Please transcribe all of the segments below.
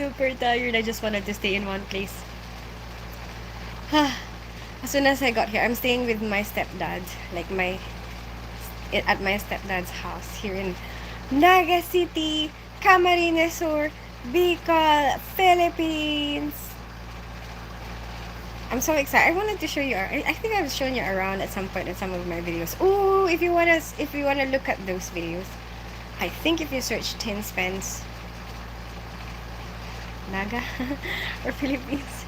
super tired. I just wanted to stay in one place. As soon as I got here, I'm staying with my stepdad, like at my stepdad's house here in Naga City, Camarines, Bicol, Philippines. I'm so excited. I wanted to show you. I think I've shown you around at some point in some of my videos. Oh, if you wanna look at those videos, I think if you search Tin Spence Naga or Philippines,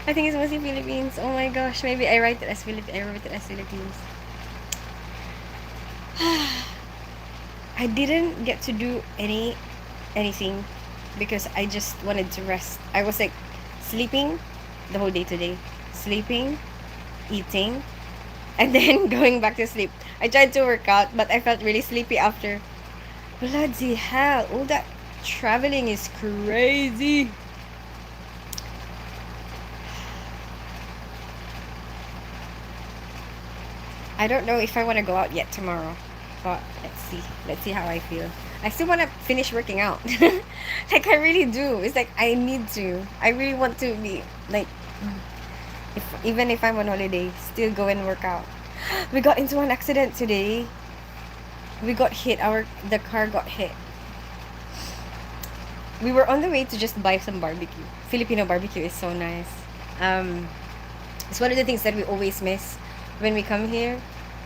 I think it's mostly Philippines. Oh my gosh, maybe I write it as I wrote it as Philippines. I didn't get to do anything because I just wanted to rest. I was like sleeping the whole day today. Sleeping, eating, and then going back to sleep. I tried to work out, but I felt really sleepy after. Bloody hell, all that traveling is crazy. I don't know if I want to go out yet tomorrow, but let's see. Let's see how I feel. I still want to finish working out. Like I really do. It's like I need to. I really want to be like if even if I'm on holiday, still go and work out. We got into an accident today. We got hit. The car got hit. We were on the way to just buy some barbecue. Filipino barbecue is so nice. Um, it's one of the things that we always miss when we come here,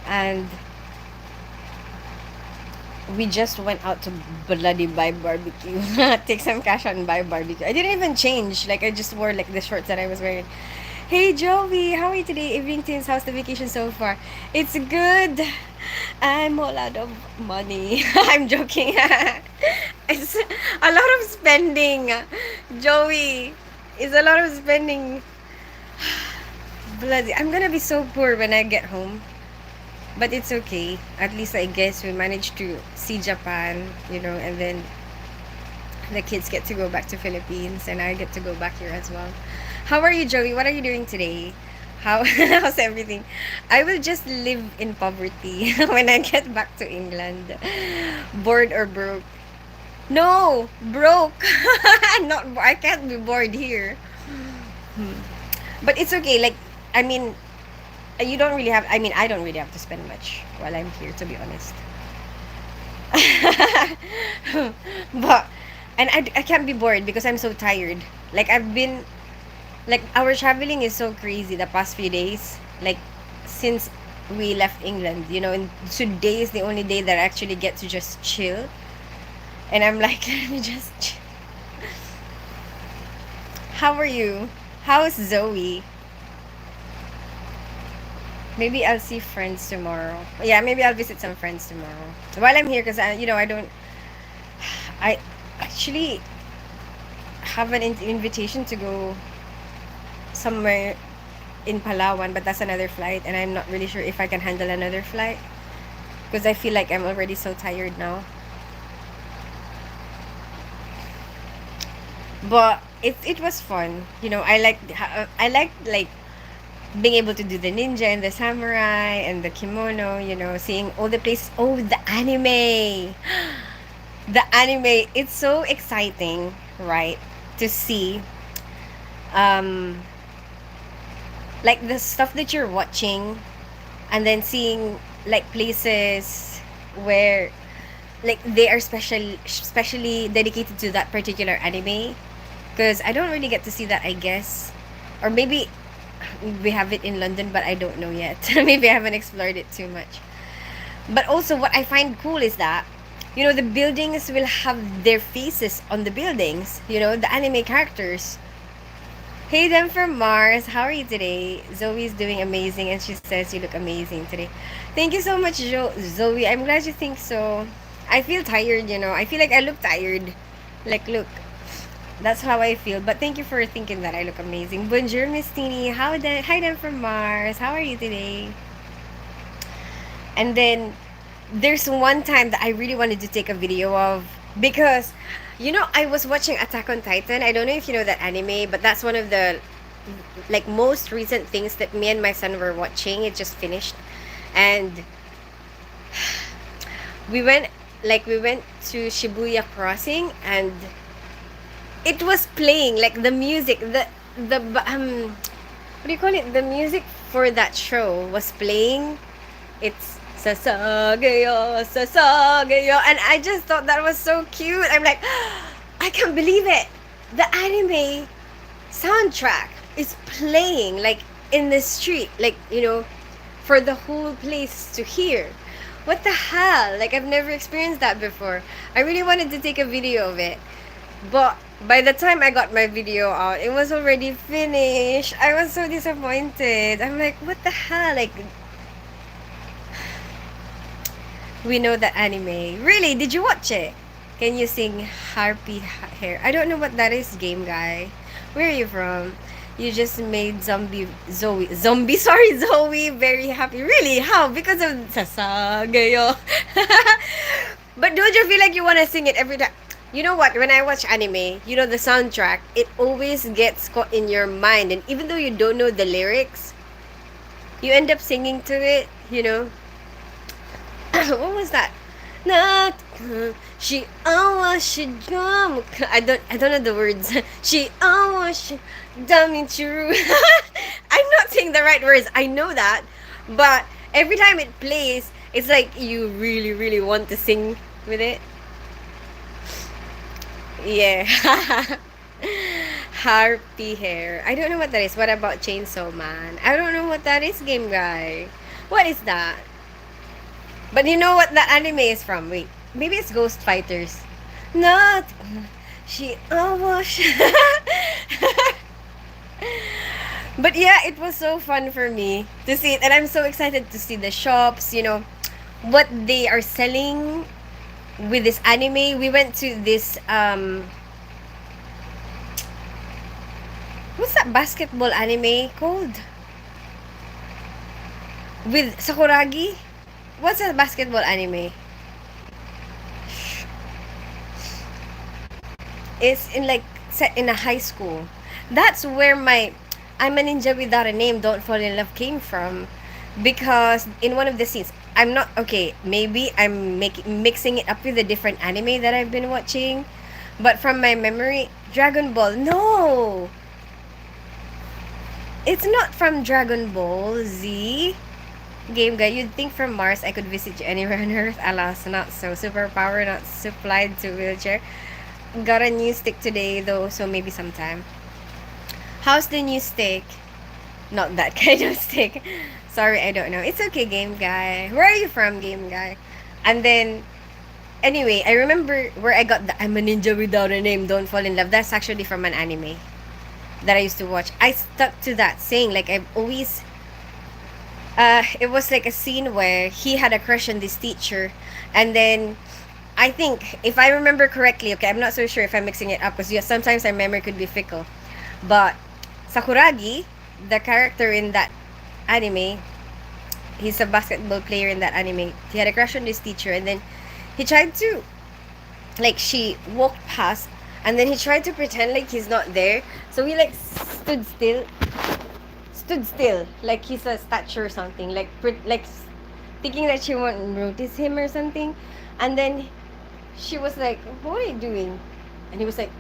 and we just went out to bloody buy barbecue. Take some cash and buy barbecue. I didn't even change. Like I just wore like the shorts that I was wearing. Hey Joey, how are you today? Evening Teens, how's the vacation so far? It's good. I'm all out of money. I'm joking. It's a lot of spending. Joey, it's a lot of spending. Bloody, I'm gonna be so poor when I get home. But it's okay. At least I guess we managed to see Japan, and then the kids get to go back to Philippines and I get to go back here as well. How are you, Joey? What are you doing today? How's everything? I will just live in poverty when I get back to England. Bored or broke? No, broke. Not I can't be bored here. But it's okay. Like I mean, you don't really have. I mean, I don't really have to spend much while I'm here, to be honest. But I can't be bored because I'm so tired. Like our traveling is so crazy the past few days. Like since we left England, and today is the only day that I actually get to just chill. And I'm like, let me just chill. How are you? How's Zoe? Maybe I'll see friends tomorrow. Yeah, maybe I'll visit some friends tomorrow while I'm here because I don't. I actually have an invitation to go somewhere in Palawan, but that's another flight, and I'm not really sure if I can handle another flight because I feel like I'm already so tired now. But it was fun. I like being able to do the ninja and the samurai and the kimono. Seeing all the places. Oh, the anime. The anime. It's so exciting, right? To see like the stuff that you're watching and then seeing like places where like they are specially dedicated to that particular anime, because I don't really get to see that, I guess. Or maybe we have it in London, but I don't know yet. Maybe I haven't explored it too much. But also what I find cool is that the buildings will have their faces on the buildings, the anime characters. Hey, them from Mars. How are you today? Zoe's doing amazing, and she says you look amazing today. Thank you so much, Zoe. I'm glad you think so. I feel tired, I feel like I look tired. Like, look. That's how I feel. But thank you for thinking that I look amazing. Bonjour, Miss Teeny. Hi, them from Mars. How are you today? And then, there's one time that I really wanted to take a video of because I was watching Attack on Titan. I don't know if you know that anime, but that's one of the like most recent things that me and my son were watching. It just finished. And we went to Shibuya Crossing, and it was playing like the music, the what do you call it? The music for that show was playing. It's Sasagayo, Sasagayo, and I just thought that was so cute. I'm like, I can't believe it. The anime soundtrack is playing like in the street, like for the whole place to hear. What the hell? Like I've never experienced that before. I really wanted to take a video of it, but by the time I got my video out, it was already finished. I was so disappointed. I'm like, what the hell? Like, we know that anime. Really? Did you watch it? Can you sing Harpy Hair? I don't know what that is, game guy. Where are you from? You just made zombie, sorry, Zoe very happy. Really? How? Because of Sasagayo. But don't you feel like you want to sing it every time? You know what? When I watch anime, the soundtrack, it always gets caught in your mind. And even though you don't know the lyrics, you end up singing to it. What was that? Not she always should come. I don't know the words. She always should dummy true. I'm not saying the right words. I know that, but every time it plays, it's like you really, really want to sing with it. Yeah. Harpy hair. I don't know what that is. What about Chainsaw Man? I don't know what that is, game guy. What is that? But you know what that anime is from? Wait, maybe it's Ghost Fighters. Not she almost. But yeah, it was so fun for me to see it, and I'm so excited to see the shops. What they are selling with this anime. We went to this what's that basketball anime called? With Sakuragi? What's a basketball anime? It's in like set in a high school. That's where my I'm a ninja without a name, don't fall in love came from. Because in one of the scenes, I'm not okay, maybe I'm mixing it up with a different anime that I've been watching. But from my memory, Dragon Ball. No! It's not from Dragon Ball Z. Game guy, you'd think from Mars I could visit you anywhere on Earth. Alas, not so. Superpower not supplied to wheelchair. Got a new stick today though, so maybe sometime. How's the new stick? Not that kind of stick. Sorry, I don't know. It's okay, game guy. Where are you from, game guy? And then, anyway, I remember where I got the I'm a ninja without a name, don't fall in love. That's actually from an anime that I used to watch. I stuck to that saying, like I've always it was like a scene where he had a crush on this teacher, and then I think if I remember correctly, okay, I'm not so sure if I'm mixing it up because sometimes our memory could be fickle, but Sakuragi, the character in that anime, he's a basketball player in that anime. He had a crush on this teacher, and then he tried to, like, she walked past, and then he tried to pretend like he's not there, so he like stood still, like he's a statue or something, like thinking that she won't notice him or something. And then she was like, "What are you doing?" And he was like,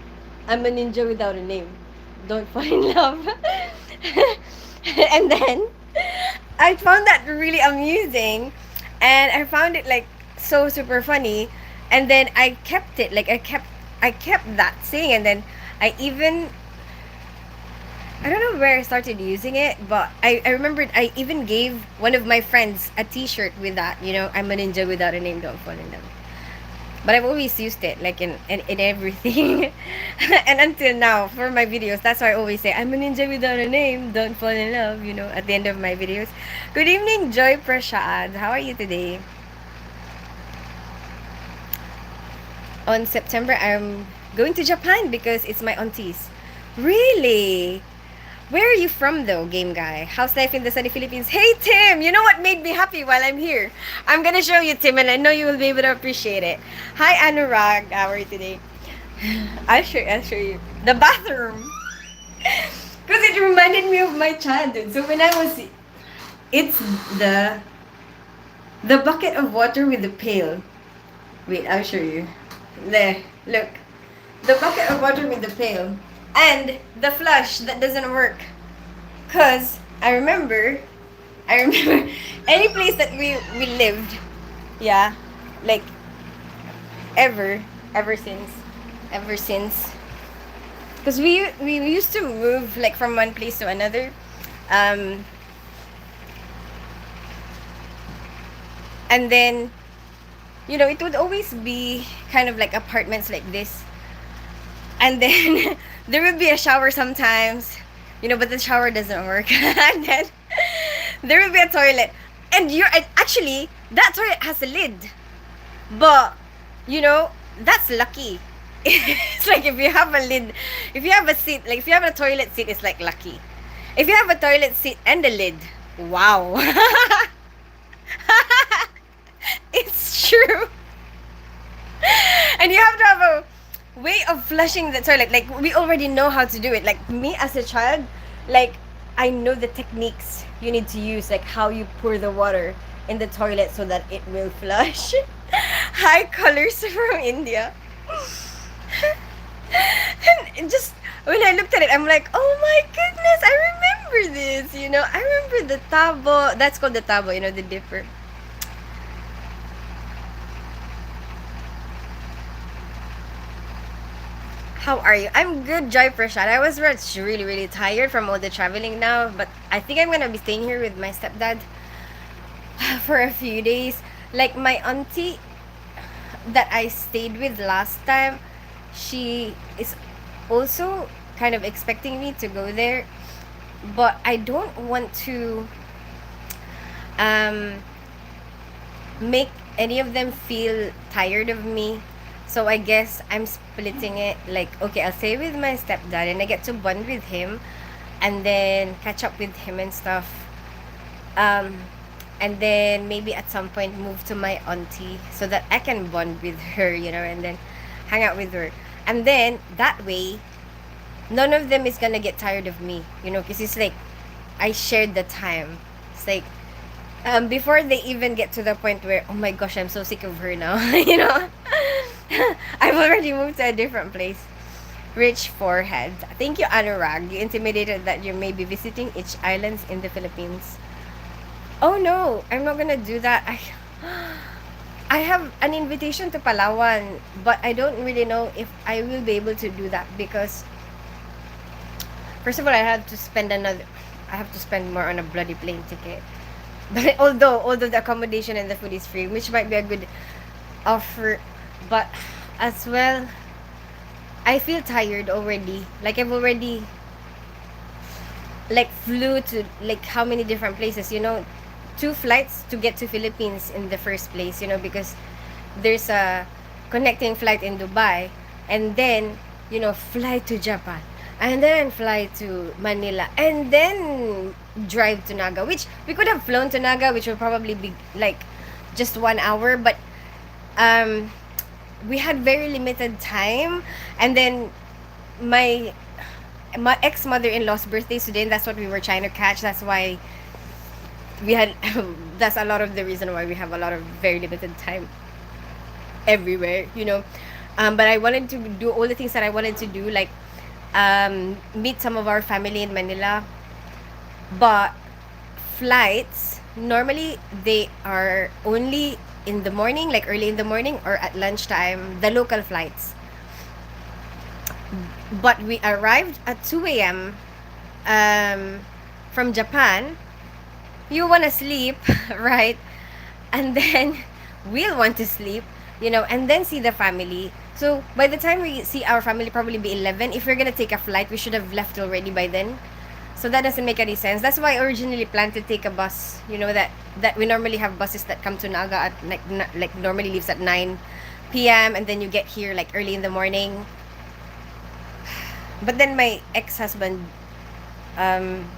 "I'm a ninja without a name. Don't fall in love." And then I found that really amusing, and I found it like so super funny. And then I kept it, like I kept that saying, and then I don't know where I started using it, but I remembered I even gave one of my friends a t-shirt with that, I'm a ninja without a name, don't fall in love. But I've always used it, like in everything. And until now, for my videos, that's why I always say, I'm a ninja without a name, don't fall in love, at the end of my videos. Good evening, Joy Prashad. How are you today? On September, I'm going to Japan because it's my auntie's. Really? Where are you from though, game guy? How's life in the sunny Philippines? Hey Tim, you know what made me happy while I'm here? I'm gonna show you, Tim, and I know you will be able to appreciate it. Hi Anurag, how are you today? I'll show you. The bathroom. Because it reminded me of my childhood. So when I was, it's the bucket of water with the pail. Wait, I'll show you. There, look. the bucket of water with the pail, and the flush that doesn't work. Cause I remember any place that we lived, yeah, like ever, ever since, ever since. Cause we used to move like from one place to another, um, and then it would always be kind of like apartments like this, and then there would be a shower sometimes, but the shower doesn't work. And then there would be a toilet, and actually that toilet has a lid, but that's lucky. It's like if you have a lid, if you have a seat, like if you have a toilet seat, it's like lucky. If you have a toilet seat and a lid, wow. It's true. And you have to have a way of flushing the toilet. Like we already know how to do it. Like me as a child, like I know the techniques you need to use, like how you pour the water in the toilet so that it will flush. High colors from India. And just when I looked at it, I'm like, oh my goodness, I remember this. I remember the tabo. That's called the tabo. The dipper. How are you? I'm good, Joy Prashad. I was really, really tired from all the traveling now, but I think I'm gonna be staying here with my stepdad for a few days. Like my auntie that I stayed with last time, she is also kind of expecting me to go there, but I don't want to um make any of them feel tired of me. So I guess I'm splitting it. Like, okay, I'll stay with my stepdad and I get to bond with him and then catch up with him and stuff. Um, and then maybe at some point move to my auntie so that I can bond with her, and then hang out with her. And then that way, none of them is gonna get tired of me, because it's like I shared the time. It's like before they even get to the point where, oh my gosh, I'm so sick of her now, I've already moved to a different place. Rich forehead. Thank you, Anurag. You intimidated that you may be visiting each islands in the Philippines. Oh no, I'm not gonna do that. I have an invitation to Palawan, but I don't really know if I will be able to do that because first of all, I have to spend more on a bloody plane ticket. But although the accommodation and the food is free, which might be a good offer, but as well, I feel tired already. Like I've already like flew to like how many different places, 2 flights to get to Philippines in the first place, because there's a connecting flight in Dubai and then, fly to Japan and then fly to Manila and then drive to Naga, which we could have flown to Naga, which would probably be like just 1 hour, but um we had very limited time, and then my ex mother-in-law's birthday today, and that's what we were trying to catch. That's why we had that's a lot of the reason why we have a lot of very limited time everywhere, but I wanted to do all the things that I wanted to do, like meet some of our family in Manila. But flights normally they are only in the morning, like early in the morning or at lunchtime, the local flights. But we arrived at 2 a.m. From Japan. You want to sleep, right? And then we'll want to sleep, and then see the family. So by the time we see our family, probably be 11. If we're gonna take a flight, we should have left already by then. So that doesn't make any sense. That's why I originally planned to take a bus. That we normally have buses that come to Naga at like normally leaves at 9 p.m. and then you get here like early in the morning. But then my ex-husband um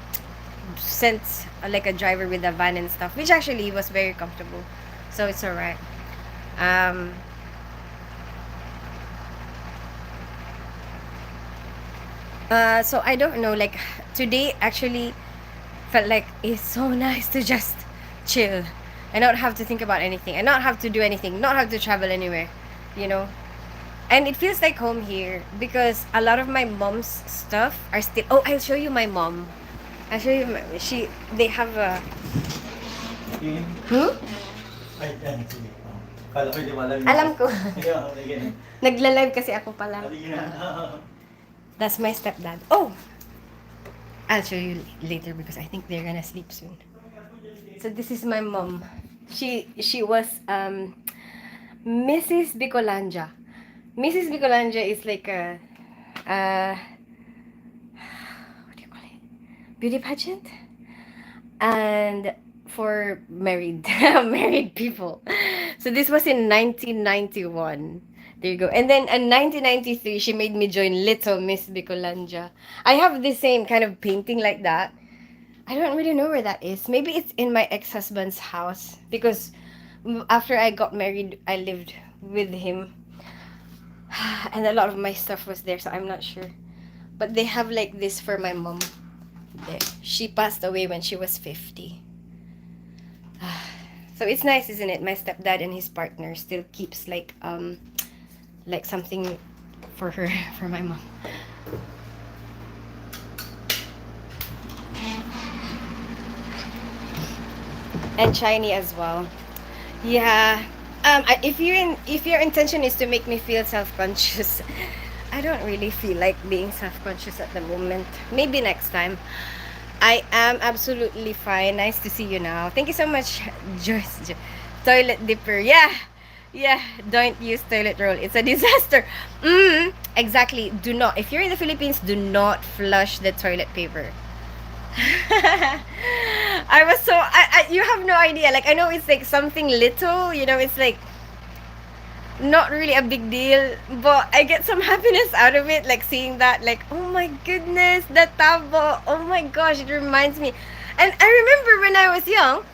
sent like a driver with a van and stuff, which actually was very comfortable. So it's alright. Um so I don't know, like today actually felt like it's so nice to just chill and not have to think about anything and not have to do anything, not have to travel anywhere, you know. And it feels like home here because a lot of my mom's stuff are still. Oh, I'll show you my mom. I'll show you. They have a. Yun. Hmm? Ay, yan. Sige. Oh. Kala ko hindi mo alam yun. Alam ko. Yeah, sige. Nagla-live kasi ako pala. Sige na. That's my stepdad. Oh, I'll show you later because I think they're gonna sleep soon. So this is my mom. She was Mrs. Bicolanja. Mrs. Bicolanja is like a what do you call it? Beauty pageant? And for married married people. So this was in 1991. There you go. And then in 1993, she made me join Little Miss Bicolanja. I have the same kind of painting like that. I don't really know where that is. Maybe it's in my ex-husband's house because after I got married, I lived with him. And a lot of my stuff was there, so I'm not sure. But they have like this for my mom. There. She passed away when she was 50. So it's nice, isn't it? My stepdad and his partner still keeps like something for her, for my mom. And shiny as well. Yeah. If your intention is to make me feel self-conscious, I don't really feel like being self-conscious at the moment. Maybe next time. I am absolutely fine. Nice to see you now. Thank you so much, Joyce. Toilet dipper. Yeah. Yeah. Don't use toilet roll. It's a disaster. Exactly. Do not. If you're in the Philippines, do not flush the toilet paper. I was so you have no idea. Like I know it's like something little, it's like not really a big deal, but I get some happiness out of it, like seeing that, like, oh my goodness, that tabo, oh my gosh, it reminds me. And I remember when I was young,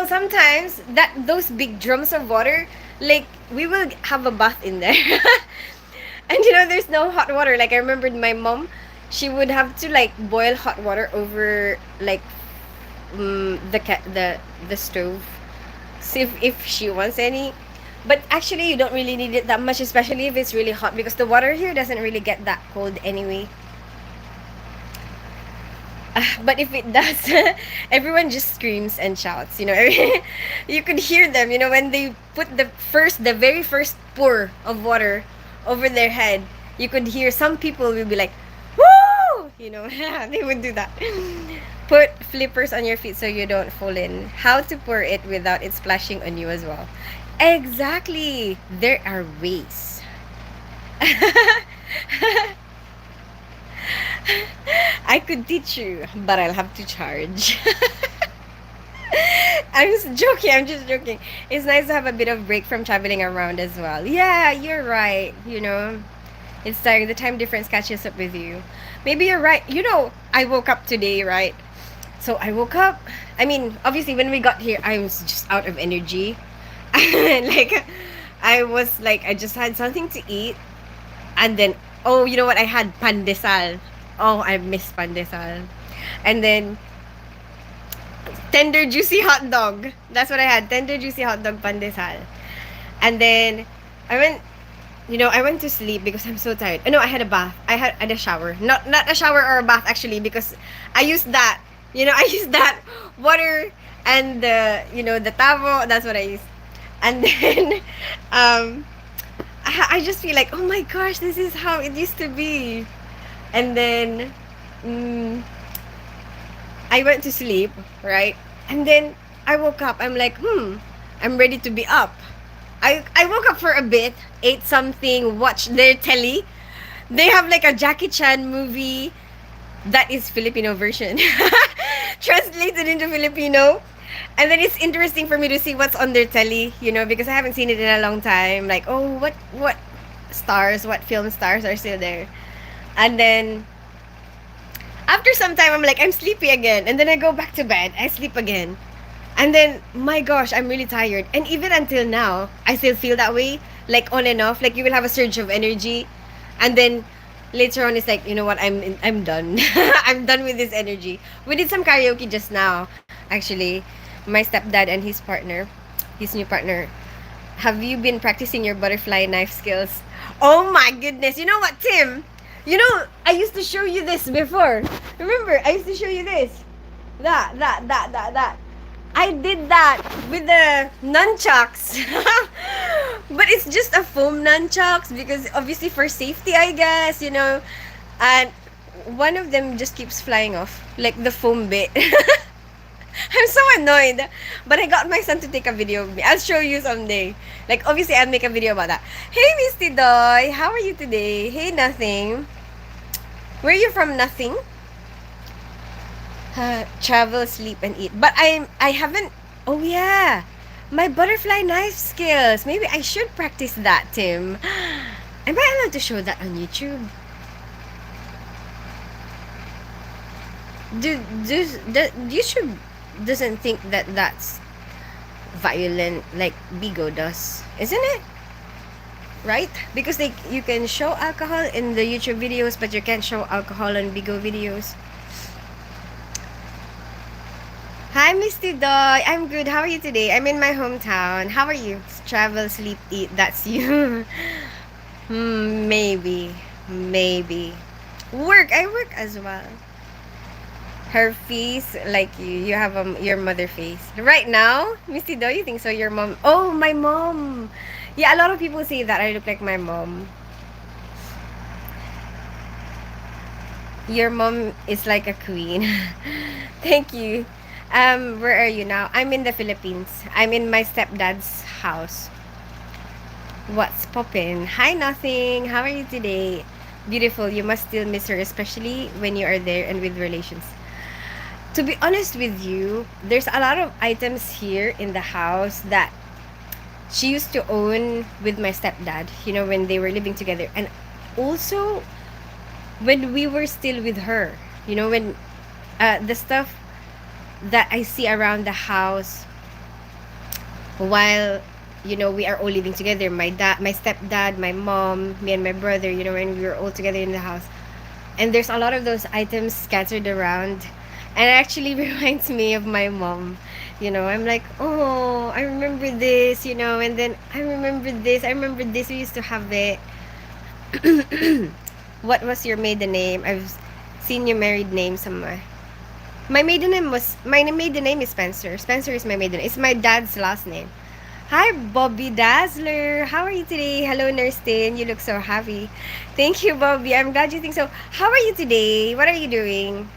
sometimes those big drums of water, like we will have a bath in there. And there's no hot water. Like I remembered my mom, she would have to like boil hot water over like the stove, see if she wants any. But actually, you don't really need it that much, especially if it's really hot, because the water here doesn't really get that cold anyway. But if it does, everyone just screams and shouts. You could hear them. When they put the very first pour of water over their head, you could hear some people will be like, "Woo!" They would do that. Put flippers on your feet so you don't fall in. How to pour it without it splashing on you as well. Exactly. There are ways. I could teach you, but I'll have to charge. I'm just joking. I'm just joking. It's nice to have a bit of break from traveling around as well. Yeah, you're right. It's tiring. The time difference catches up with you. Maybe you're right. I woke up today, right? So I woke up. I mean, obviously, when we got here, I was just out of energy. Like, I was like, I just had something to eat. And then, oh, you know what? I had pandesal. Oh, I miss pandesal. And then, tender, juicy hot dog. That's what I had. Tender, juicy hot dog pandesal. And then, I went to sleep because I'm so tired. No, I had a bath. I had a shower. Not a shower or a bath, actually, because I used that. I used that water and the tabo. That's what I used. And then, I just feel like, oh my gosh, this is how it used to be. And then, I went to sleep, right? And then I woke up. I'm like, I'm ready to be up. I woke up for a bit, ate something, watched their telly. They have like a Jackie Chan movie that is Filipino version. Translated into Filipino. And then it's interesting for me to see what's on their telly, because I haven't seen it in a long time. Like, oh, what stars, what film stars are still there? And then after some time, I'm like, I'm sleepy again. And then I go back to bed. I sleep again. And then, my gosh, I'm really tired. And even until now, I still feel that way. Like, on and off. Like, you will have a surge of energy. And then, later on, it's like, you know what? I'm done. I'm done with this energy. We did some karaoke just now, actually. My stepdad and his partner, his new partner, Have you been practicing your butterfly knife skills? Oh my goodness. You know what, Tim? You know, I used to show you this before. Remember, I used to show you this. That. I did that with the nunchucks. But it's just a foam nunchucks because obviously for safety, I guess, you know. And one of them just keeps flying off, like the foam bit. I'm so annoyed. But I got my son to take a video of me. I'll show you someday. Like, obviously, I'll make a video about that. Hey, Misty Doy. How are you today? Hey, Nothing. Where are you from, Nothing? Travel, sleep, and eat. But I haven't. Oh, yeah. My butterfly knife skills. Maybe I should practice that, Tim. Am I allowed to show that on YouTube? YouTube doesn't think that that's violent like Bigo does, isn't it? Right? Because you can show alcohol in the YouTube videos, but you can't show alcohol on Bigo videos. Hi, Misty Doy. I'm good. How are you today? I'm in my hometown. How are you? Travel, sleep, eat. That's you. Maybe. Maybe. Work. I work as well. Her face like you have your mother face right now, Misty. Do you think so? Your mom? Oh, my mom. Yeah, a lot of people say that I look like my mom. Your mom is like a queen. Thank you. Where are you now? I'm in the Philippines. I'm in my stepdad's house. What's poppin'? Hi, Nothing. How are you today? Beautiful. You must still miss her, especially when you are there and with relations. To be honest with you, there's a lot of items here in the house that she used to own with my stepdad, you know, when they were living together. And also when we were still with her, you know, when the stuff that I see around the house while, you know, we are all living together, my dad, my stepdad, my mom, me and my brother, you know, when we were all together in the house. And there's a lot of those items scattered around, and it actually reminds me of my mom. You know, I'm like, oh, I remember this, you know, and then I remember this, we used to have it. What was your maiden name? I've seen your married name somewhere. My maiden name is Spencer. Spencer is my maiden. It's my dad's last name. Hi, Bobby Dazzler. How are you today? Hello, Nurse Tin. You look so happy. Thank you, Bobby. I'm glad you think so. How are you today? What are you doing?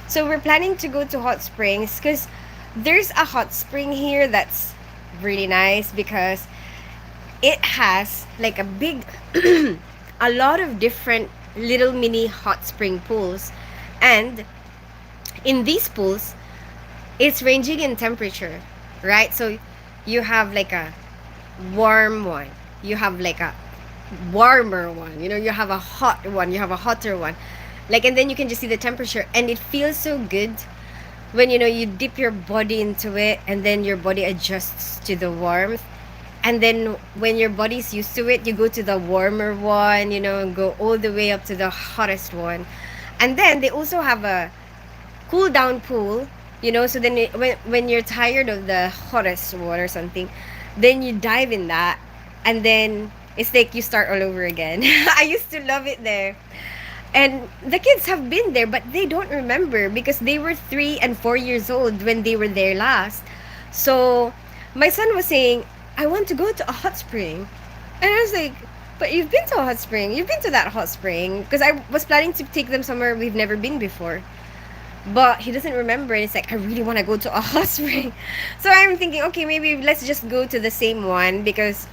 So we're planning to go to hot springs because there's a hot spring here that's really nice because it has like a big, a lot of different little mini hot spring pools. And in these pools, it's ranging in temperature, right? So you have like a warm one, you have like a warmer one, you know, you have a hot one, you have a hotter one. Like, and then you can just see the temperature, and it feels so good when, you know, you dip your body into it and then your body adjusts to the warmth. And then when your body's used to it, you go to the warmer one, you know, and go all the way up to the hottest one. And then they also have a cool down pool, you know, so then when you're tired of the hottest one or something, then you dive in that, and then it's like you start all over again. I used to love it there. And the kids have been there, but they don't remember because they were 3 and 4 years old when they were there last. So my son was saying, I want to go to a hot spring. And I was like, but you've been to a hot spring. You've been to that hot spring. Because I was planning to take them somewhere we've never been before. But he doesn't remember. And it's like, I really want to go to a hot spring. So I'm thinking, okay, maybe let's just go to the same one because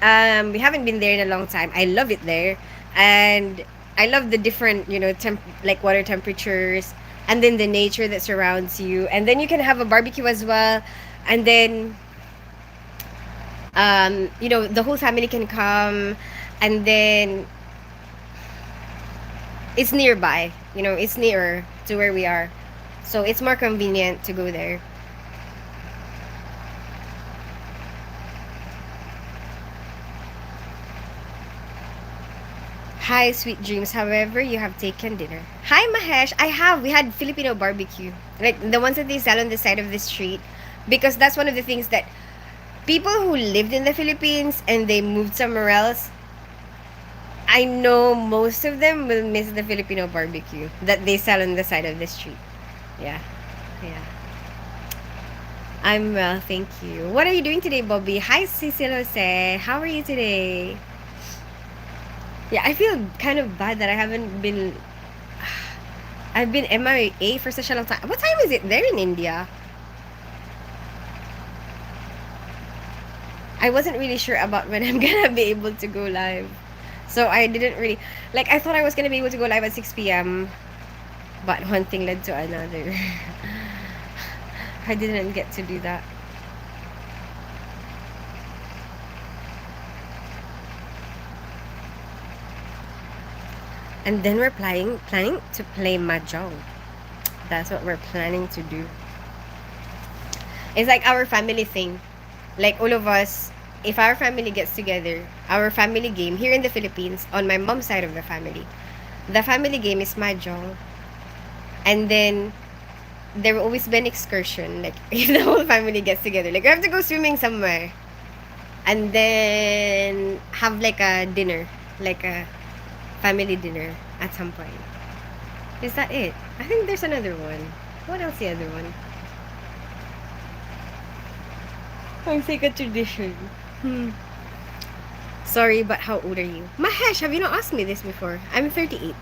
we haven't been there in a long time. I love it there. And I love the different, you know, like water temperatures, and then the nature that surrounds you. And then you can have a barbecue as well. And then, you know, the whole family can come. And then it's nearby, you know, it's nearer to where we are. So it's more convenient to go there. Hi, sweet dreams. However, you have taken dinner. Hi, Mahesh. I have. We had Filipino barbecue. Like the ones that they sell on the side of the street. Because that's one of the things that People who lived in the Philippines and they moved somewhere else, I know most of them will miss the Filipino barbecue that they sell on the side of the street. Yeah. Yeah. I'm well, thank you. What are you doing today, Bobby? Hi, Cecil Jose. How are you today? Yeah, I feel kind of bad that I haven't been. I've been MIA for such a long time. What time is it there in India? I wasn't really sure about when I'm gonna be able to go live. So I didn't really. Like, I thought I was gonna be able to go live at 6 p.m., but one thing led to another. I didn't get to do that. And then we're planning to play mahjong. That's what we're planning to do. It's like our family thing. Like all of us, if our family gets together, our family game here in the Philippines, on my mom's side of the family game is mahjong. And then there will always be an excursion. Like if the whole family gets together, like we have to go swimming somewhere, and then have like a dinner, like a family dinner at some point. Is that it? I think there's another one. What else the other one? I think a tradition. Hmm. Sorry, but how old are you? Mahesh, have you not asked me this before? I'm 38.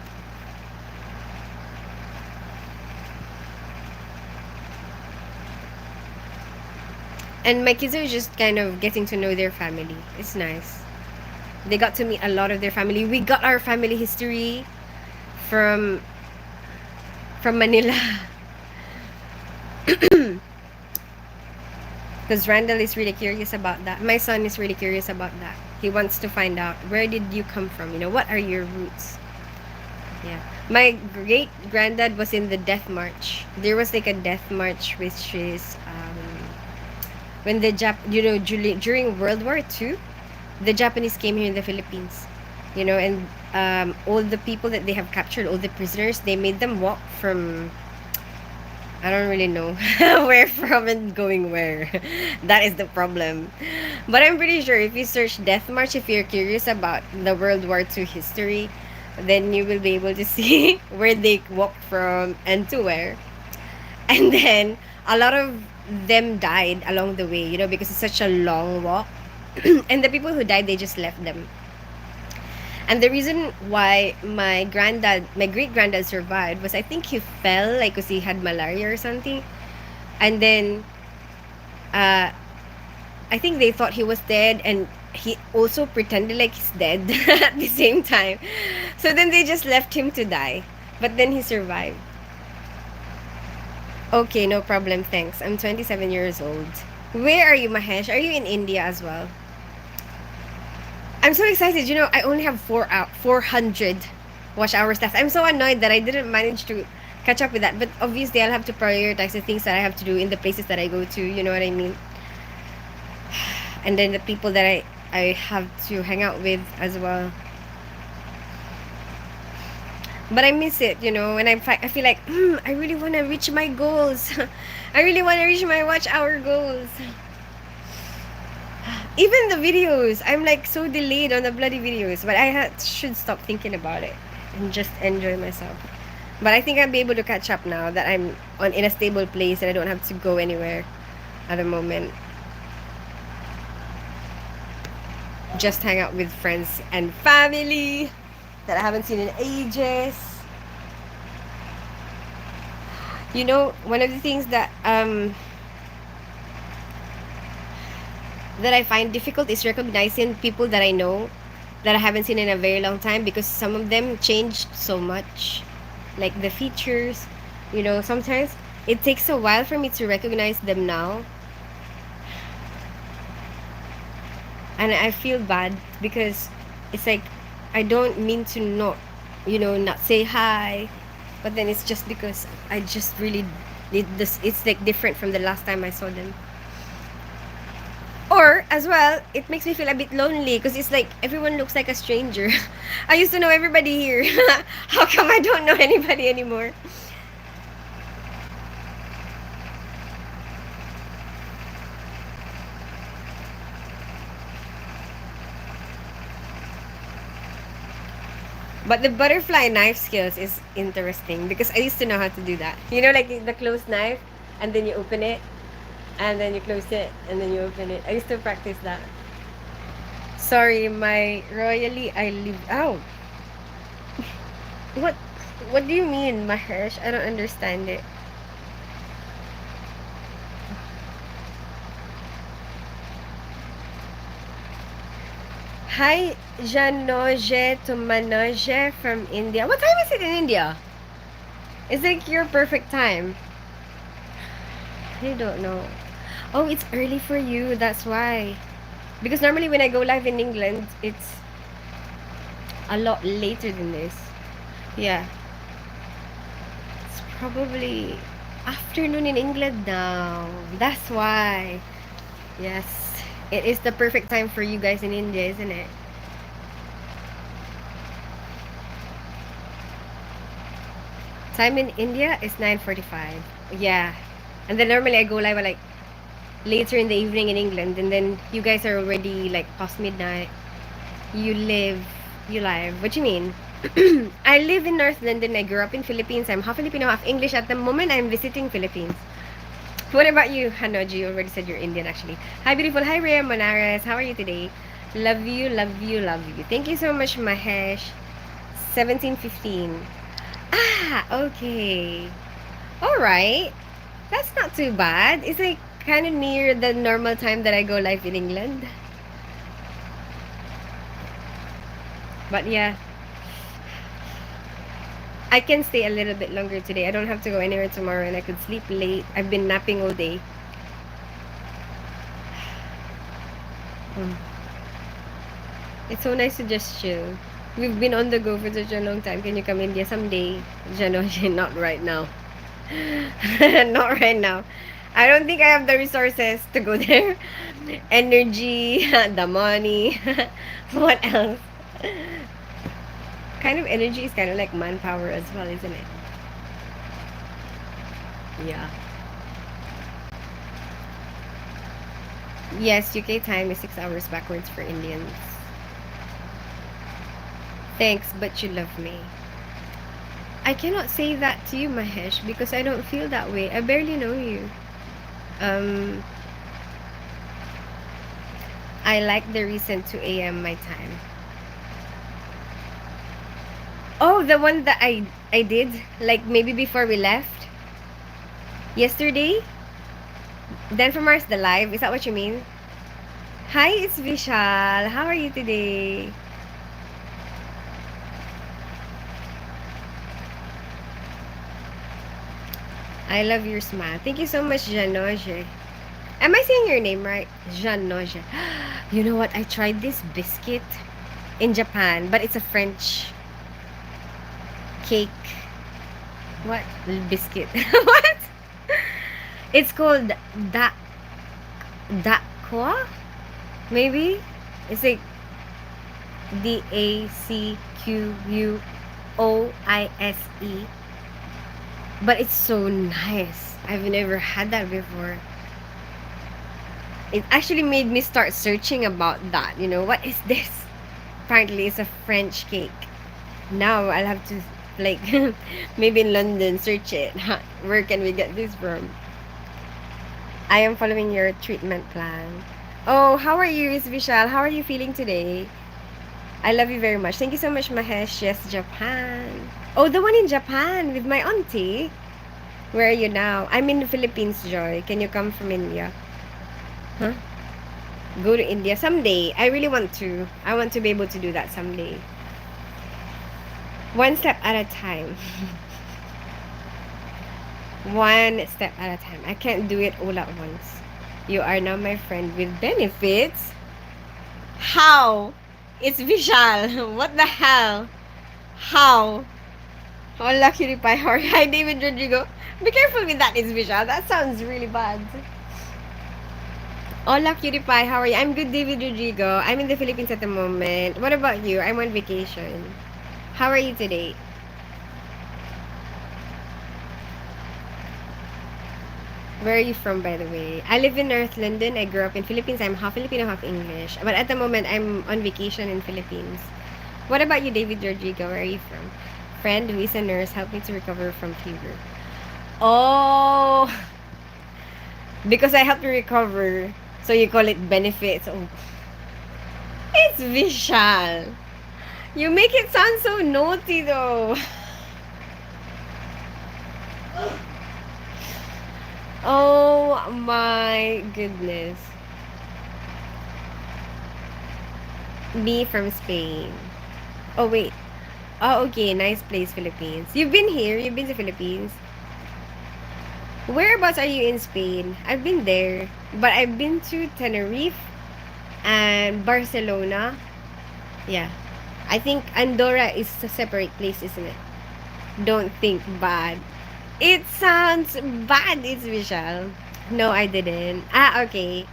And my kids are just kind of getting to know their family. It's nice. They got to meet a lot of their family. We got our family history from Manila. Because Randall is really curious about that. My son is really curious about that. He wants to find out, where did you come from? You know, what are your roots? Yeah. My great granddad was in the death march. There was like a death march, which is when the during World War II, the Japanese came here in the Philippines. You know, and all the people that they have captured, all the prisoners, they made them walk from, I don't really know where from and going where. That is the problem. But I'm pretty sure if you search Death March, if you're curious about the World War II history, then you will be able to see where they walked from and to where. And then a lot of them died along the way, you know, because it's such a long walk. And the people who died, they just left them. And the reason why my great granddad survived was, I think he fell, like, because he had malaria or something. And then uh, I think they thought he was dead, and he also pretended like he's dead at the same time. So then they just left him to die. But then he survived. Okay, no problem, thanks. I'm 27 years old. Where are you, Mahesh? Are you in India as well? I'm so excited. You know, I only have 400 watch hours left. I'm so annoyed that I didn't manage to catch up with that. But obviously, I'll have to prioritize the things that I have to do in the places that I go to. You know what I mean? And then the people that I have to hang out with as well. But I miss it, you know, and I feel like, I really want to reach my goals. I really want to reach my watch hour goals. Even the videos, I'm like so delayed on the bloody videos, but should stop thinking about it and just enjoy myself. But I think I'll be able to catch up now that I'm in a stable place and I don't have to go anywhere at the moment. Just hang out with friends and family that I haven't seen in ages. You know, one of the things that I find difficult is recognizing people that I know that I haven't seen in a very long time, because some of them changed so much. Like the features, you know, sometimes it takes a while for me to recognize them now. And I feel bad because it's like I don't mean to not say hi, but then it's just because I just really need this. It's like different from the last time I saw them. Or as well, it makes me feel a bit lonely because it's like everyone looks like a stranger. I used to know everybody here. How come I don't know anybody anymore? But the butterfly knife skills is interesting because I used to know how to do that. You know, like the closed knife, and then you open it, and then you close it, and then you open it. I used to practice that. Sorry, my royally I live. Oh, what? What do you mean, Mahesh? I don't understand it. Hi, Janoje to Manoje from India. What time is it in India? It's like your perfect time. I don't know. Oh, it's early for you. That's why. Because normally when I go live in England, it's a lot later than this. Yeah. It's probably afternoon in England now. That's why. Yes. It is the perfect time for you guys in India, isn't it? Time in India is 9:45. Yeah. And then normally I go live at like later in the evening in England, and then you guys are already like past midnight. You live, you live. What you mean? I live in North London. I grew up in Philippines. I'm half Filipino, half English. At the moment, I'm visiting Philippines. What about you, Hanoji? You already said you're Indian, actually. Hi, beautiful. Hi, Rhea Monares. How are you today? Love you, love you, love you. Thank you so much, Mahesh. 17:15. Ah, okay. All right. That's not too bad. It's like kind of near the normal time that I go live in England. But yeah, I can stay a little bit longer today. I don't have to go anywhere tomorrow and I could sleep late. I've been napping all day. Mm. It's so nice to just chill. We've been on the go for such a long time. Can you come India someday? Jano, not right now. Not right now. I don't think I have the resources to go there. Energy, the money. What else? Kind of energy is kind of like manpower as well, isn't it? Yeah. Yes, UK time is 6 hours backwards for Indians. Thanks, but you love me. I cannot say that to you, Mahesh, because I don't feel that way. I barely know you. Um, I like the recent 2 a.m. my time. Oh, the one that I did, like maybe before we left yesterday. Then from Mars the live. Is that what you mean? Hi, it's Vishal. How are you today? I love your smile. Thank you so much, Janoje. Am I saying your name right? Janoje. You know what? I tried this biscuit in Japan, but it's a French cake. What? Biscuit. What? It's called Dakwa? Maybe? It's like Dacquoise. But it's so nice. I've never had that before. It actually made me start searching about that. You know, what is this? Apparently, it's a French cake. Now I'll have to, like, maybe in London, search it. Where can we get this from? I am following your treatment plan. Oh, how are you, Miss Vishal? How are you feeling today? I love you very much. Thank you so much, Mahesh. Yes, Japan. Oh, the one in Japan with my auntie. Where are you now? I'm in the Philippines, Joy. Can you come from India? Huh? Go to India someday. I really want to. I want to be able to do that someday. One step at a time. One step at a time. I can't do it all at once. You are now my friend with benefits. How? It's Vishal. What the hell? How? Hola, cutie pie. Hi, David Rodrigo. Be careful with that, it's Vishal. That sounds really bad. Hola, cutie pie. How are you? I'm good, David Rodrigo. I'm in the Philippines at the moment. What about you? I'm on vacation. How are you today? Where are you from, by the way? I live in North London. I grew up in Philippines. I'm half Filipino, half English. But at the moment, I'm on vacation in Philippines. What about you, David Rodrigo? Where are you from? Friend, Luisa nurse, help me to recover from fever. Oh, because I helped you recover, so you call it benefits. Oh, it's Vishal. You make it sound so naughty though. Oh my goodness. Me from Spain. Oh wait. Oh okay, nice place, Philippines. You've been here. You've been to Philippines. Whereabouts are you in Spain? I've been there, but I've been to Tenerife and Barcelona. Yeah. I think Andorra is a separate place, isn't it? Don't think bad. It sounds bad, it's Vishal. No, I didn't. Ah, okay.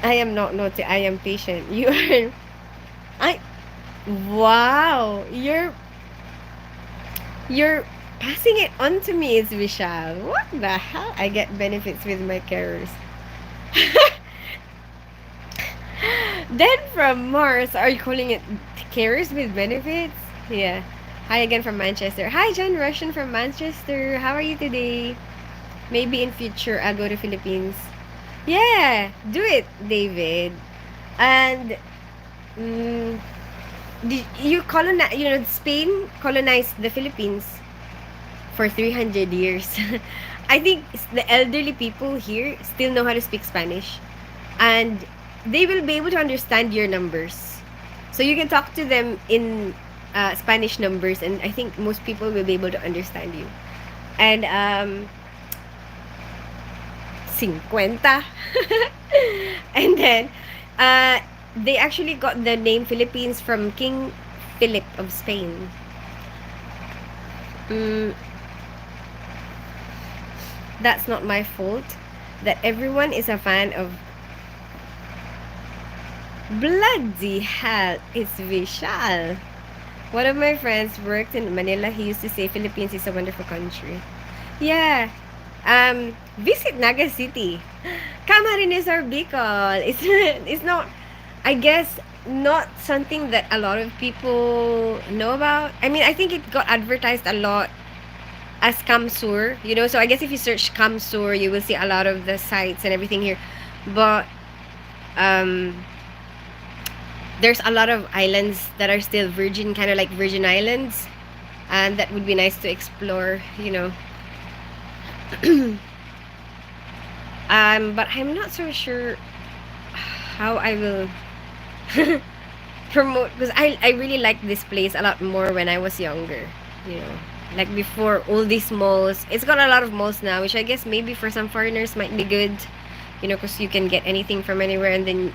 I am not naughty. I am patient. You are. I. Wow. You're passing it on to me, it's Vishal. What the hell? I get benefits with my carers. Then from Mars, are you calling it carers with benefits? Yeah. Hi again from Manchester. Hi, John Russian from Manchester. How are you today? Maybe in future I'll go to Philippines. Yeah, do it, David. And mm, Spain colonized the Philippines for 300 years. I think the elderly people here still know how to speak Spanish, and they will be able to understand your numbers. So you can talk to them in Spanish numbers, and I think most people will be able to understand you. And 50. And then they actually got the name Philippines from King Philip of Spain. Mm, that's not my fault that everyone is a fan of. Bloody hell, it's Vishal. One of my friends worked in Manila. He used to say Philippines is a wonderful country. Yeah. Visit Naga City. Camarines or Bicol. It's not, I guess, not something that a lot of people know about. I mean, I think it got advertised a lot as Kamsur, so I guess if you search Kamsur, you will see a lot of the sites and everything here. But um there's a lot of islands that are still virgin, kind of like Virgin Islands, and that would be nice to explore. But I'm not so sure how I will promote, because I really like this place a lot more when I was younger, you know. Like before all these malls, it's got a lot of malls now, which I guess maybe for some foreigners might be good, because you can get anything from anywhere. And then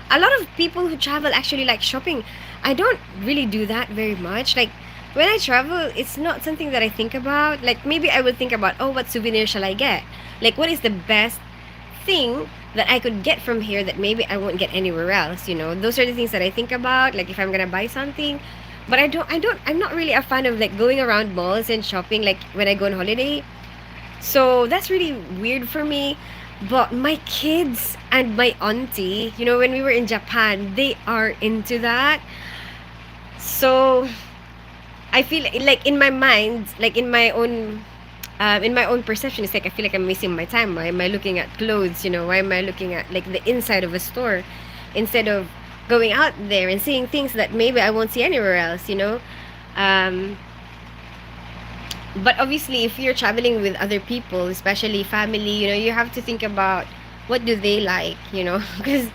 a lot of people who travel actually like shopping. I don't really do that very much. Like when I travel, it's not something that I think about. Like maybe I would think about, oh, what souvenir shall I get? Like what is the best thing that I could get from here that maybe I won't get anywhere else. Those are the things that I think about, like if I'm gonna buy something. But I'm not really a fan of like going around malls and shopping like when I go on holiday. So that's really weird for me. But my kids and my auntie, when we were in Japan, they are into that. So I feel like in my mind, like in my own perception, it's like I feel like I'm wasting my time. Why am I looking at clothes? Why am I looking at like the inside of a store instead of going out there and seeing things that maybe I won't see anywhere else. Um, but obviously, if you're traveling with other people, especially family, you have to think about what do they like, because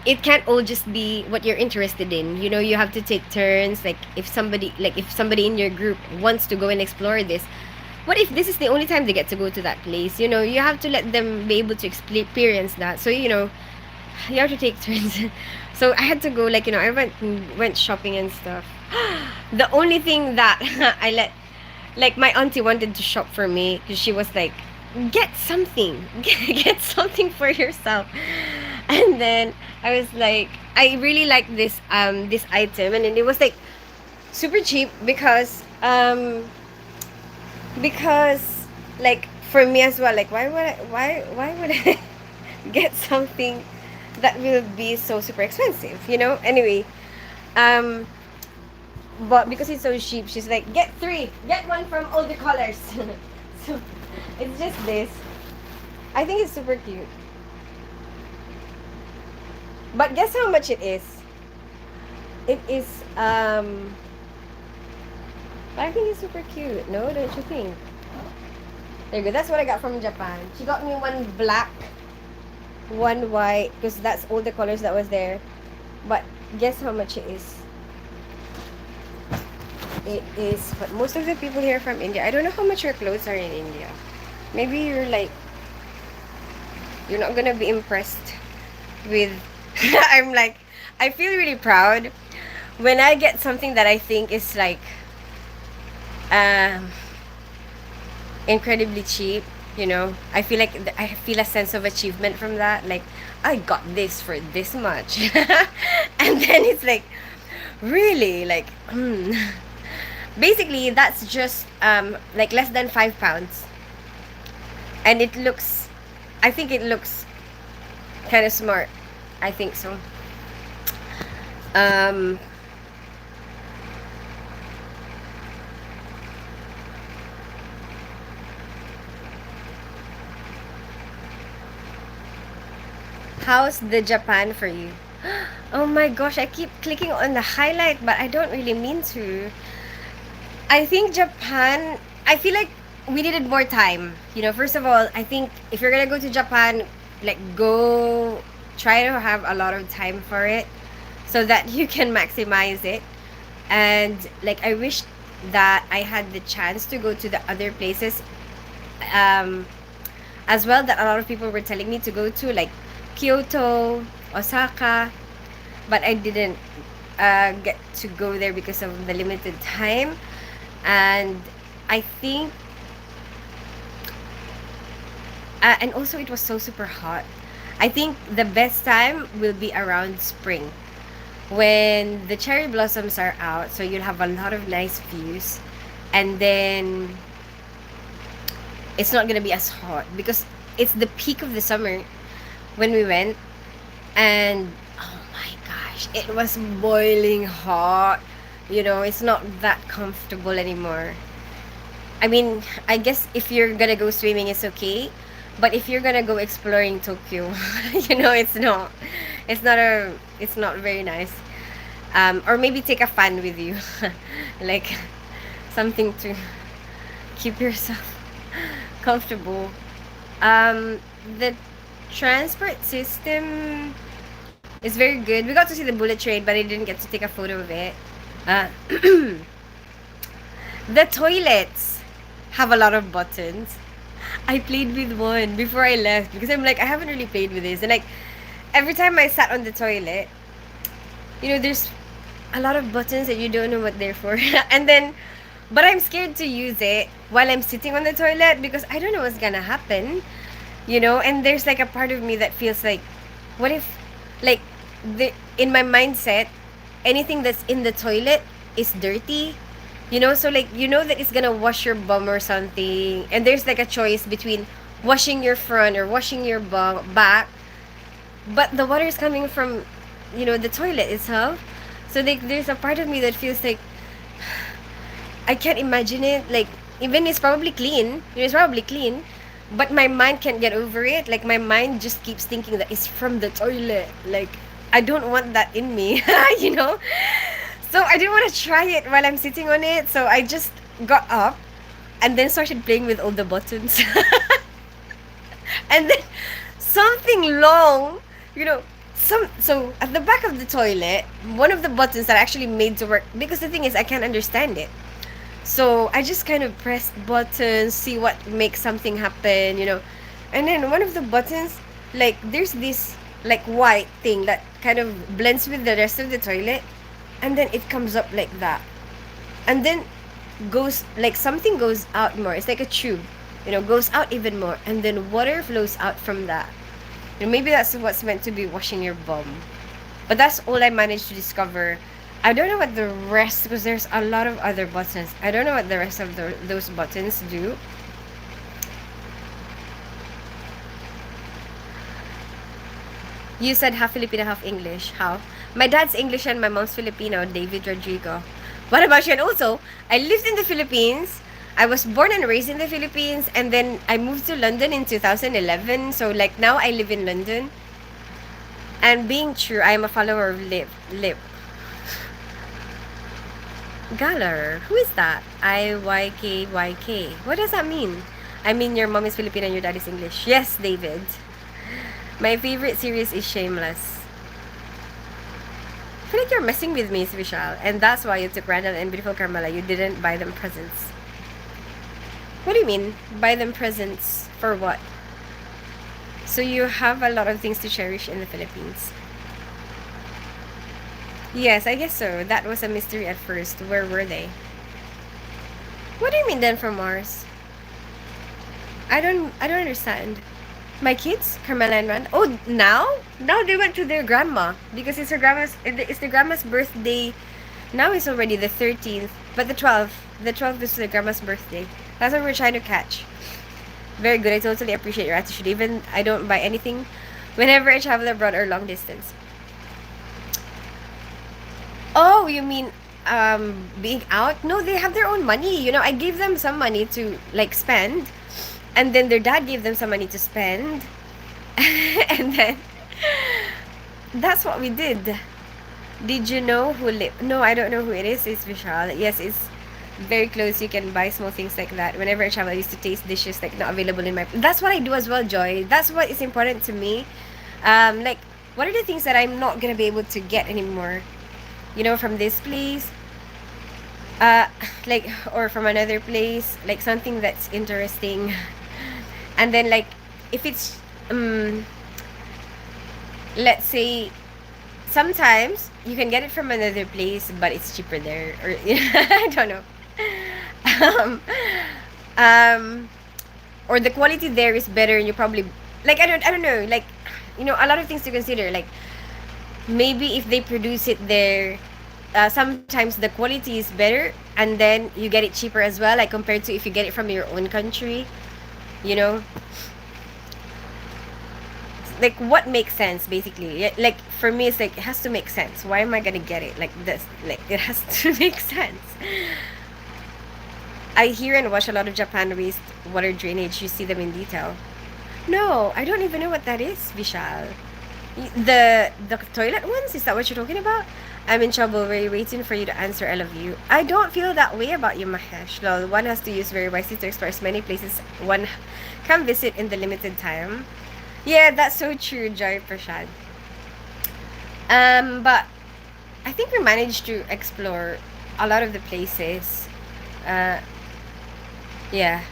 it can't all just be what you're interested in. You have to take turns. Like if somebody in your group wants to go and explore this, what if this is the only time they get to go to that place? You have to let them be able to experience that. So you have to take turns. So I had to go, like, I went shopping and stuff. The only thing that I let, like, my auntie wanted to shop for me because she was like, get something, get something for yourself. And then I was like, I really like this item, and then it was like super cheap because like for me as well, like why would I get something that will be so super expensive, you know? Anyway, um, but because it's so cheap, she's like, get three, get one from all the colors. So it's just this. I think it's super cute. But guess how much it is? It is, I think it's super cute. No, don't you think? There you go. That's what I got from Japan. She got me one black, one white, because that's all the colors that was there. But guess how much it is? It is, but most of the people here are from India. I don't know how much your clothes are in India. Maybe you're like, you're not gonna be impressed with. I'm like, I feel really proud when I get something that I think is like, um, incredibly cheap. You know, I feel like I feel a sense of achievement from that. Like, I got this for this much, and then it's like, really, like, basically that's just like less than £5, and it looks, I think it looks kind of smart. I think so. Um, how's the Japan for you? Oh my gosh, I keep clicking on the highlight, but I don't really mean to. I think Japan, I feel like we needed more time. You know, first of all, I think if you're gonna go to Japan, like go try to have a lot of time for it so that you can maximize it. And like I wish that I had the chance to go to the other places um as well that a lot of people were telling me to go to, like Kyoto, Osaka, but I didn't get to go there because of the limited time. And I think, and also it was so super hot. I think the best time will be around spring when the cherry blossoms are out, so you'll have a lot of nice views, and then it's not gonna be as hot because it's the peak of the summer when we went, and oh my gosh, it was boiling hot. You know, it's not that comfortable anymore. I mean, I guess if you're gonna go swimming, it's okay. But if you're gonna go exploring Tokyo, you know, it's not very nice. Or maybe take a fan with you, like something to keep yourself comfortable. Um, the transport system is very good. We got to see the bullet train, but I didn't get to take a photo of it. Uh, the toilets have a lot of buttons. I played with one before I left because I'm like, I haven't really played with this. And like, every time I sat on the toilet, you know, there's a lot of buttons that you don't know what they're for. And then, but I'm scared to use it while I'm sitting on the toilet because I don't know what's gonna happen, you know? And there's like a part of me that feels like, what if, like, in my mindset, anything that's in the toilet is dirty, you know? So like, you know that it's gonna wash your bum or something, and there's like a choice between washing your front or washing your back, but the water is coming from, you know, the toilet itself. So like, there's a part of me that feels like I can't imagine it. Like, even it's probably clean, you know, it's probably clean, but my mind can't get over it. Like, my mind just keeps thinking that it's from the toilet. Like, I don't want that in me, you know? So I didn't want to try it while I'm sitting on it. So I just got up and then started playing with all the buttons. And then something long, you know, so at the back of the toilet, one of the buttons that I actually made to work, because the thing is I can't understand it. So I just kind of pressed buttons, see what makes something happen, you know. And then one of the buttons, like there's this like white thing that kind of blends with the rest of the toilet, and then it comes up like that. And then goes like something goes out more. It's like a tube, you know, goes out even more, and then water flows out from that. You know, maybe that's what's meant to be washing your bum. But that's all I managed to discover. I don't know what the rest, because there's a lot of other buttons. I don't know what the rest of those buttons do. You said half Filipino, half English. How? My dad's English and my mom's Filipino, David Rodrigo. What about you? And also, I lived in the Philippines. I was born and raised in the Philippines, and then I moved to London in 2011. So, like, now I live in London. And being true, I am a follower of Lip. Galar. Who is that? IYKYK. What does that mean? I mean, your mom is Filipino and your dad is English. Yes, David. My favorite series is Shameless. I feel like you're messing with me, Vishal. And that's why you took Randall and beautiful Carmela. You didn't buy them presents. What do you mean? Buy them presents for what? So you have a lot of things to cherish in the Philippines. Yes, I guess so. That was a mystery at first. Where were they? What do you mean then from Mars? I don't understand. My kids, Carmela and Rand. Oh, now? Now they went to their grandma because it's their grandma's birthday. Now it's already the 13th, but the 12th. The 12th is the grandma's birthday. That's what we're trying to catch. Very good. I totally appreciate your attitude. Even I don't buy anything whenever I travel abroad or long distance. Oh, you mean being out? No, they have their own money. You know, I gave them some money to like spend, and then their dad gave them some money to spend, and then that's what we did. Did you know who live? No, I don't know who it is. It's Vishal. Yes, it's very close. You can buy small things like that. Whenever I travel, I used to taste dishes like not available in my. That's what I do as well, Joy. That's what is important to me. Like, what are the things that I'm not gonna be able to get anymore? You know, from this place, uh, like, or from another place, like something that's interesting, and then like, if it's let's say sometimes you can get it from another place but it's cheaper there or I don't know. um, um or the quality there is better and you probably like I don't know, like, you know, a lot of things to consider, like maybe if they produce it there, sometimes the quality is better and then you get it cheaper as well, like compared to if you get it from your own country, you know. Like what makes sense basically. Like for me it's like it has to make sense. Why am I gonna get it like this? Like it has to make sense. I hear and watch a lot of Japan waste water drainage. You see them in detail. No, I don't even know what that is, Vishal. The toilet ones, is that what you're talking about? I'm in trouble. We're waiting for you to answer. I love you. I don't feel that way about you, Mahesh. Lol, one has to use very wisely to explore as many places one can visit in the limited time. Yeah, that's so true, Joy Prashad. But I think we managed to explore a lot of the places. Uh, yeah,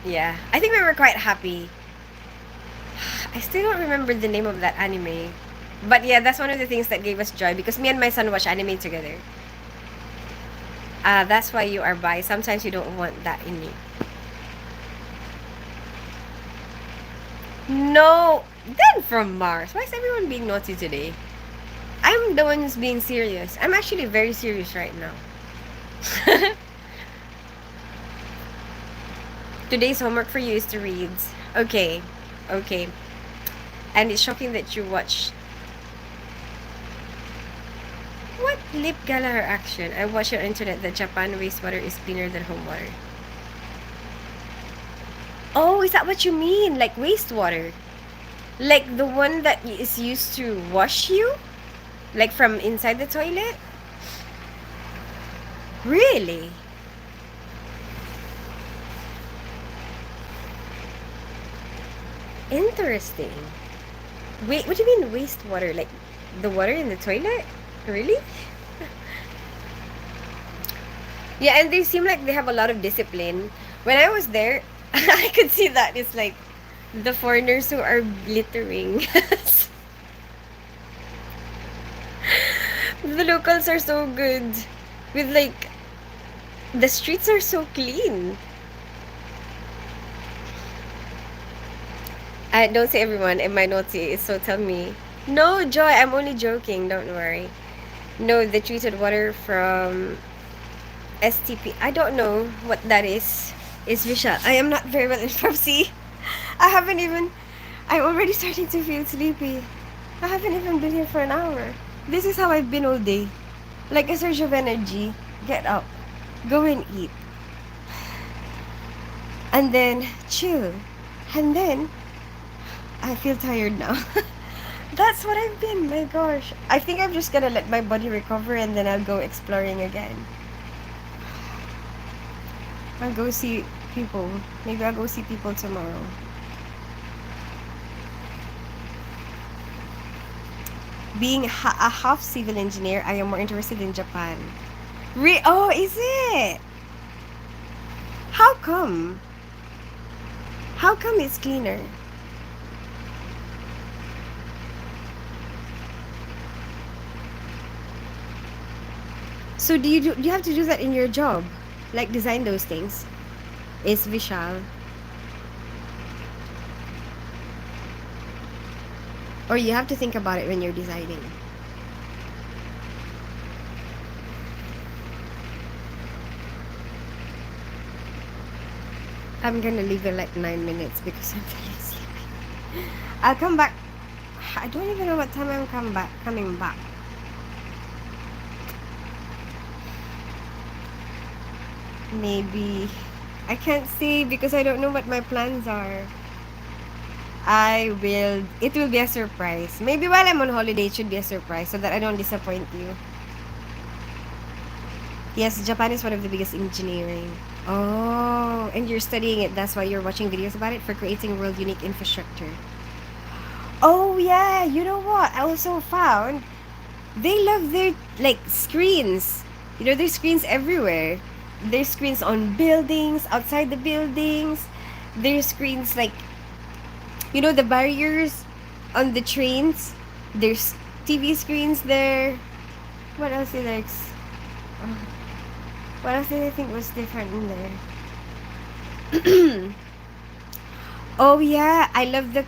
yeah. I think we were quite happy. I still don't remember the name of that anime. But yeah, that's one of the things that gave us joy because me and my son watch anime together. That's why you are bi. Sometimes you don't want that in you. No, then from Mars. Why is everyone being naughty today? I'm the one who's being serious. I'm actually very serious right now. Today's homework for you is to read. Okay, okay. And it's shocking that you watch. What lip galahar action? I watched on internet that Japan wastewater is cleaner than home water. Oh, is that what you mean? Like wastewater? Like the one that is used to wash you? Like from inside the toilet? Really? Interesting. Wait, what do you mean wastewater? Like the water in the toilet? Really? Yeah, and they seem like they have a lot of discipline. When I was there, I could see that it's like the foreigners who are littering. The locals are so good. With like, the streets are so clean. Don't say everyone. Am I naughty? So tell me. No, Joy, I'm only joking. Don't worry. No, the treated water from STP. I don't know what that is. It's Vishal. I am not very well informed. See, I haven't even. I'm already starting to feel sleepy. I haven't even been here for an hour. This is how I've been all day. Like a surge of energy. Get up. Go and eat. And then chill. And then I feel tired now. That's what I've been. My gosh. I think I'm just gonna let my body recover and then I'll go exploring again. I'll go see people. Maybe I'll go see people tomorrow. Being a half civil engineer, I am more interested in Japan. Oh, is it? How come? How come it's cleaner? So do you have to do that in your job? Like design those things? Is Vishal? Or you have to think about it when you're designing? I'm gonna leave it like 9 minutes because I'm very sleepy. I'll come back. I don't even know what time I'm coming back. Maybe I can't say because I don't know what my plans are. It will be a surprise. Maybe while I'm on holiday, it should be a surprise so that I don't disappoint you. Yes, Japan is one of the biggest engineering. Oh, and you're studying it. That's why you're watching videos about it for creating world unique infrastructure. Oh, yeah. You know what? I also found they love their like screens. There's screens everywhere. There's screens on buildings, outside the buildings. There's screens like the barriers on the trains. There's TV screens there. What else is there? What else did I think was different in there? Oh yeah, I love the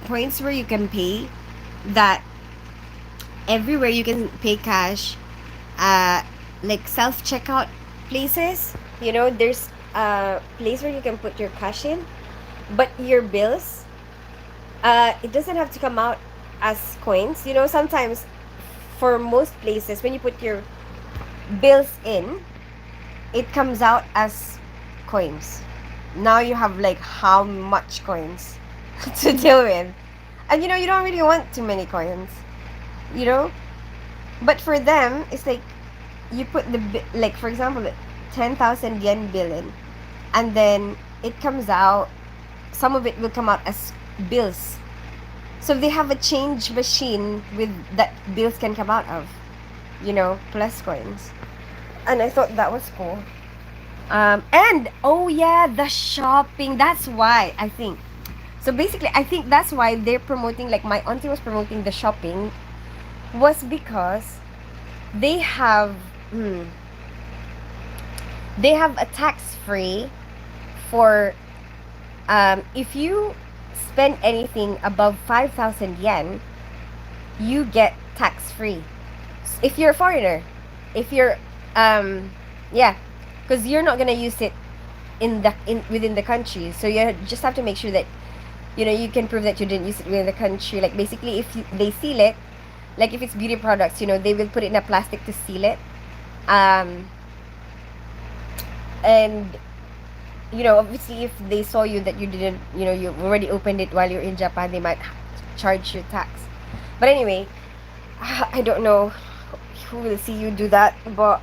points where you can pay. That everywhere you can pay cash. Like self checkout places. There's a place where you can put your cash in, but your bills, it doesn't have to come out as coins. Sometimes for most places when you put your bills in, it comes out as coins. Now you have like how much coins to deal with. And you don't really want too many coins. But for them, it's like you put like for example, 10,000 yen bill in, and then it comes out, some of it will come out as bills. So they have a change machine with that bills can come out of, plus coins. And I thought that was cool. And oh yeah, the shopping. That's why I think. So basically, I think that's why they're promoting. Like my auntie was promoting the shopping, was because they have a tax free for if you spend anything above 5,000 yen, you get tax free. If you're a foreigner, if you're yeah, because you're not gonna use it within the country, so you just have to make sure that you can prove that you didn't use it within the country. Like basically, if they seal it, like if it's beauty products, they will put it in a plastic to seal it, and obviously if they saw you that you didn't, you already opened it while you're in Japan, they might charge you tax. But anyway, I don't know who will see you do that, but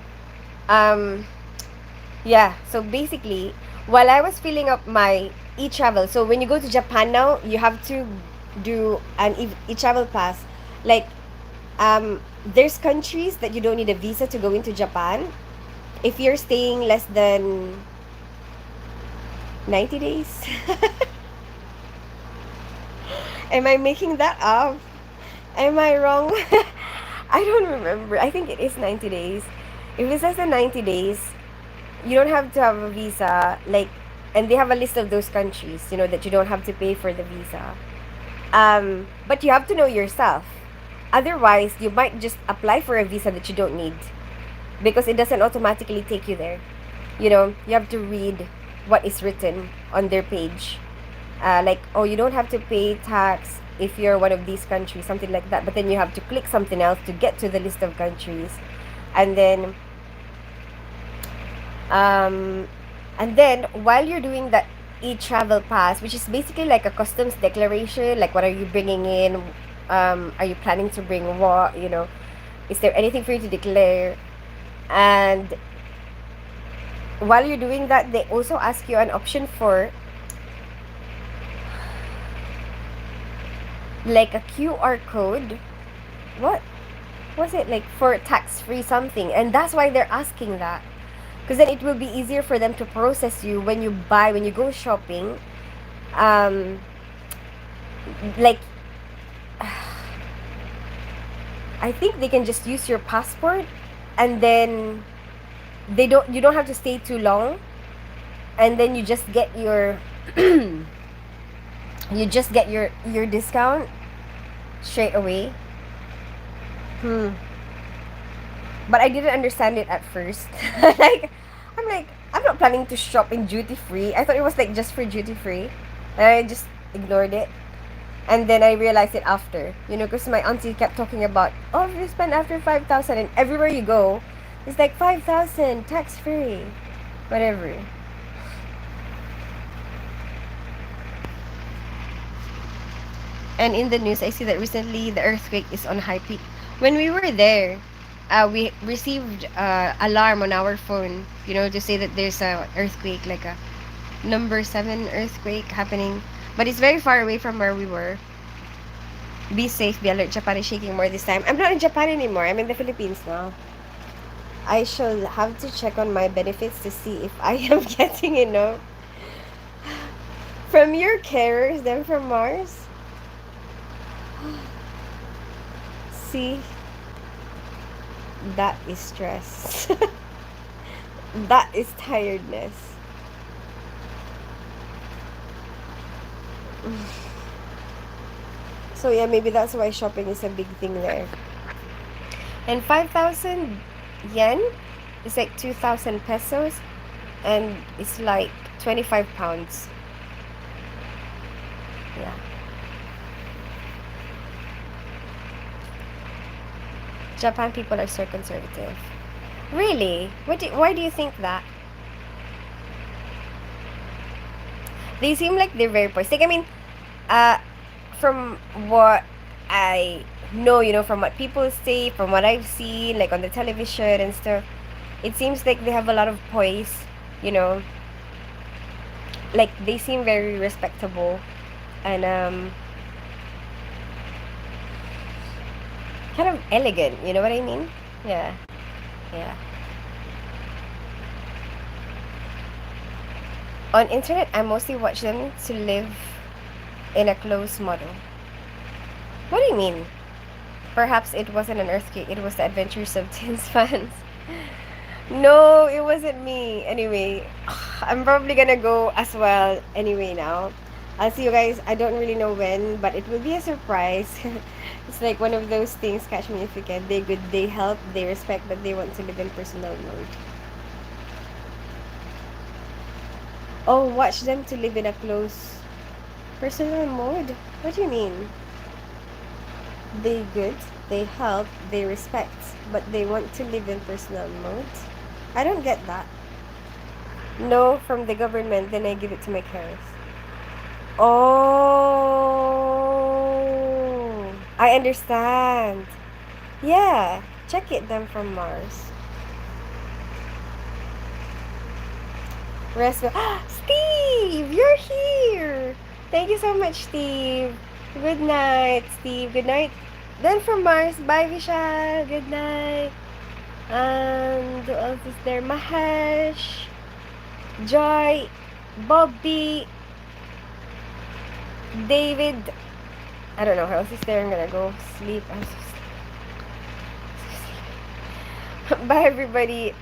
yeah, so basically, while I was filling up my e-travel, so when you go to Japan now, you have to do an e-travel pass. Like, there's countries that you don't need a visa to go into Japan if you're staying less than 90 days. Am I making that up? Am I wrong? I don't remember. I think it is 90 days. If it's less than 90 days, you don't have to have a visa. Like, and they have a list of those countries, that you don't have to pay for the visa. But you have to know yourself. Otherwise, you might just apply for a visa that you don't need because it doesn't automatically take you there. You have to read what is written on their page. like, oh, you don't have to pay tax if you're one of these countries, something like that. But then you have to click something else to get to the list of countries, and then um, while you're doing that e-travel pass, which is basically like a customs declaration, like what are you bringing in? Are you planning to bring what? Is there anything for you to declare? And while you're doing that, they also ask you an option for like a QR code. What was it like for tax free something? And that's why they're asking that. Because then it will be easier for them to process you when you buy, when you go shopping. Um, like, I think they can just use your passport, and then you don't have to stay too long, and then you just get your your discount straight away. But I didn't understand it at first. like I'm not planning to shop in duty free. I thought it was like just for duty free, and I just ignored it. And then I realized it after, because my auntie kept talking about, oh, if you spend after 5,000, and everywhere you go, it's like 5,000 tax free, whatever. And in the news, I see that recently the earthquake is on high peak. When we were there, we received alarm on our phone, to say that there's a earthquake, like a number 7 earthquake happening. But it's very far away from where we were. Be safe, be alert. Japan is shaking more this time. I'm not in Japan anymore. I'm in the Philippines now. I shall have to check on my benefits to see if I am getting enough from your carers than from Mars. See, that is stress. That is tiredness. So yeah, maybe that's why shopping is a big thing there. And 5,000 yen is like 2,000 pesos, and it's like 25 pounds. Yeah. Japan people are so conservative. Really? Why do you think that? They seem like they're very poised. Like, I mean, from what I know, from what people say, from what I've seen, like on the television and stuff, it seems like they have a lot of poise, like they seem very respectable, and kind of elegant, you know what I mean? Yeah. Yeah. On internet, I mostly watch them to live in a close model. What do you mean? Perhaps it wasn't an earthquake, it was the Adventures of Tin's fans. No, it wasn't me. Anyway, I'm probably gonna go as well anyway now. I'll see you guys. I don't really know when, but it will be a surprise. It's like one of those things, catch me if you can. They good, they help, they respect, but they want to live in personal mode. Oh, watch them to live in a close personal mode? What do you mean? They good, they help, they respect, but they want to live in personal mode? I don't get that. No, from the government, then I give it to my carers. Oh, I understand. Yeah, check it then from Mars. Rest. Steve, you're here. Thank you so much, Steve. Good night, Steve. Good night. Then from Mars, bye, Vishal. Good night. And who else is there? Mahesh, Joy, Bobby, David. I don't know who else is there. I'm gonna go sleep. I'm so sleepy. Bye, everybody.